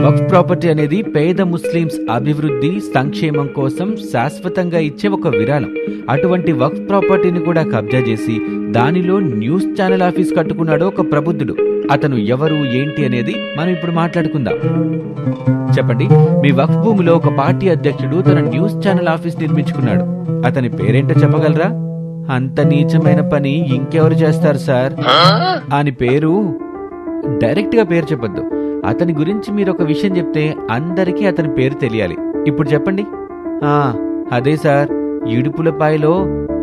వక్ఫ్ property అనేది పేద Muslims అభివృద్ధి సంక్షేమం కోసం శాశ్వతంగా ఇచ్చే ఒక విరాళం. అటువంటి వక్ఫ్ ప్రాపర్టీని కూడా కబ్జా చేసి దానిలో న్యూస్ ఛానల్ ఆఫీస్ కట్టుకున్నాడు ఒక ప్రబుద్ధుడు. అతను ఎవరు ఏంటి అనేది మనం ఇప్పుడు మాట్లాడుకుందాం. చెప్పండి, మీ వక్ఫ్ భూమిలో ఒక పార్టీ అధ్యక్షుడు తన న్యూస్ ఛానల్ ఆఫీస్ నిర్మించుకున్నాడు. అతని పేరేంటో చెప్పగలరా? అంత నీచమైన పని ఇంకెవరు చేస్తారు సార్ అని పేరు డైరెక్ట్ గా పేరు చెప్పొద్దు. అతని గురించి మీరు ఒక విషయం చెప్తే అందరికీ అతని పేరు తెలియాలి. ఇప్పుడు చెప్పండి. అదే సార్, ఇడుపులపాయలో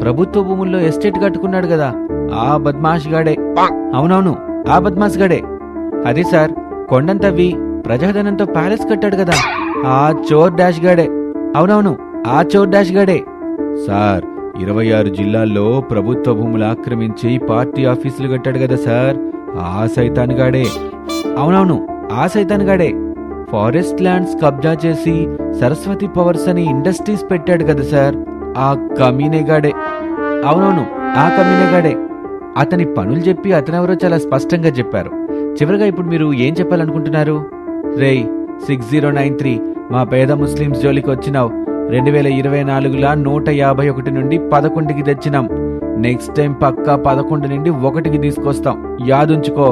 ప్రభుత్వ భూముల్లో ఎస్టేట్ కట్టుకున్నాడు కదా, ఆ బద్మాష్ గాడే. అవునవును, ఆ బద్మాష్ గాడే. అదే సార్, కొండంతవి ప్రజాధనంతో ప్యాలెస్ కట్టాడు కదా, ఆ చోర్ డాష్ గాడే. అవునవును, ఆ చోర్ డాష్ గాడే. సార్, 26 జిల్లాల్లో ప్రభుత్వ భూములు ఆక్రమించి పార్టీ ఆఫీసులు కట్టాడు కదా సార్, ఆ సైతాన్ గాడే. అవునవును, ఆ సైతాన్ గాడే. ఫారెస్ట్ ల్యాండ్స్ కబ్జా చేసి సరస్వతి పవర్స్ అని ఇండస్ట్రీస్ పెట్టాడు కదా సార్, ఆ కమీనేగాడే. అవునవును, ఆ కమీనేగాడే. అతని పనులు చెప్పి అతనెవరో చాలా స్పష్టంగా చెప్పారు. చివరిగా ఇప్పుడు మీరు ఏం చెప్పాలనుకుంటున్నారు? రేయ్ 6093, మా పేద ముస్లిమ్స్ జోలికి వచ్చినావు. 2024లా 151 నుండి 11కి తెచ్చినాం. నెక్స్ట్ టైం పక్కా 11 నుండి 1కి తీసుకొస్తాం, యాదుంచుకో.